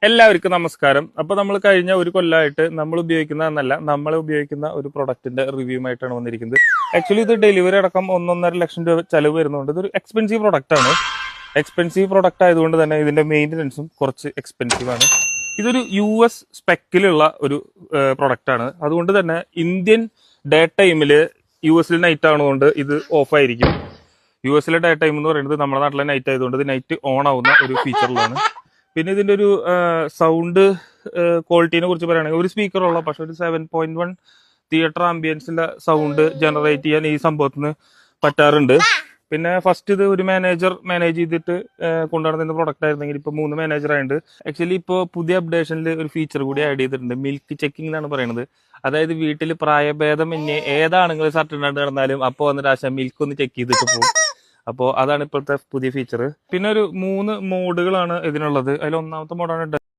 എല്ലാവർക്കും നമസ്കാരം. അപ്പൊ നമ്മൾ കഴിഞ്ഞ ഒരു കൊല്ലമായിട്ട് നമ്മൾ ഉപയോഗിക്കുന്ന എന്നല്ല, നമ്മൾ ഉപയോഗിക്കുന്ന ഒരു പ്രൊഡക്റ്റിന്റെ റിവ്യൂ ആയിട്ടാണ് വന്നിരിക്കുന്നത്. ആക്ച്വലി ഇത് ഡെലിവറി അടക്കം 1.5 ലക്ഷം രൂപ ചെലവ് വരുന്നുണ്ട്. ഇതൊരു എക്സ്പെൻസീവ് പ്രൊഡക്റ്റ് ആണ്. എക്സ്പെൻസീവ് പ്രൊഡക്റ്റ് ആയതുകൊണ്ട് തന്നെ ഇതിന്റെ മെയിൻ്റനൻസും കുറച്ച് എക്സ്പെൻസീവ് ആണ്. ഇതൊരു US സ്പെക്കിലുള്ള ഒരു പ്രൊഡക്റ്റ് ആണ്. അതുകൊണ്ട് തന്നെ ഇന്ത്യൻ ഡേ ടൈമിൽ US നൈറ്റ് ആണതുകൊണ്ട് ഇത് ഓഫ് ആയിരിക്കും. US ഡേ ടൈം എന്ന് പറയുന്നത് നമ്മുടെ നാട്ടിലെ നൈറ്റ് ആയതുകൊണ്ട് ഇത് നൈറ്റ് ഓൺ ആവുന്ന ഒരു ഫീച്ചറിലാണ്. പിന്നെ ഇതിന്റെ ഒരു സൗണ്ട് ക്വാളിറ്റിനെ കുറിച്ച് പറയുകയാണെങ്കിൽ ഒരു സ്പീക്കറുള്ള പക്ഷെ ഒരു 7.1 തിയേറ്റർ ആംബിയൻസിന്റെ സൗണ്ട് ജനറേറ്റ് ചെയ്യാൻ ഈ സംഭവത്തിന് പറ്റാറുണ്ട്. പിന്നെ ഫസ്റ്റ് ഇത് ഒരു മാനേജർ മാനേജ് ചെയ്തിട്ട് കൊണ്ടുനടന്ന പ്രൊഡക്റ്റ് ആയിരുന്നെങ്കിൽ ഇപ്പൊ 3 മാനേജർ ആയിട്ട് ആക്ച്വലി ഇപ്പോൾ പുതിയ അപ്ഡേഷനിൽ ഒരു ഫീച്ചർ കൂടി ആഡ് ചെയ്തിട്ടുണ്ട്. മിൽക്ക് ചെക്കിംഗ് എന്നാണ് പറയുന്നത്. അതായത് വീട്ടിൽ പ്രായഭേദം ഏതാണെങ്കിലും സർട്ട് ഇടാണ്ട് കിടന്നാലും അപ്പോൾ വന്നിട്ട് ആശാ മിൽക്ക് ഒന്ന് ചെക്ക് ചെയ്തിട്ട് പോകും. അപ്പോൾ അതാണ് ഇപ്പോഴത്തെ പുതിയ ഫീച്ചർ. പിന്നെ ഒരു 3 മോഡുകളാണ് ഇതിനുള്ളത്. അതിൽ ഒന്നാമത്തെ മോഡാണ്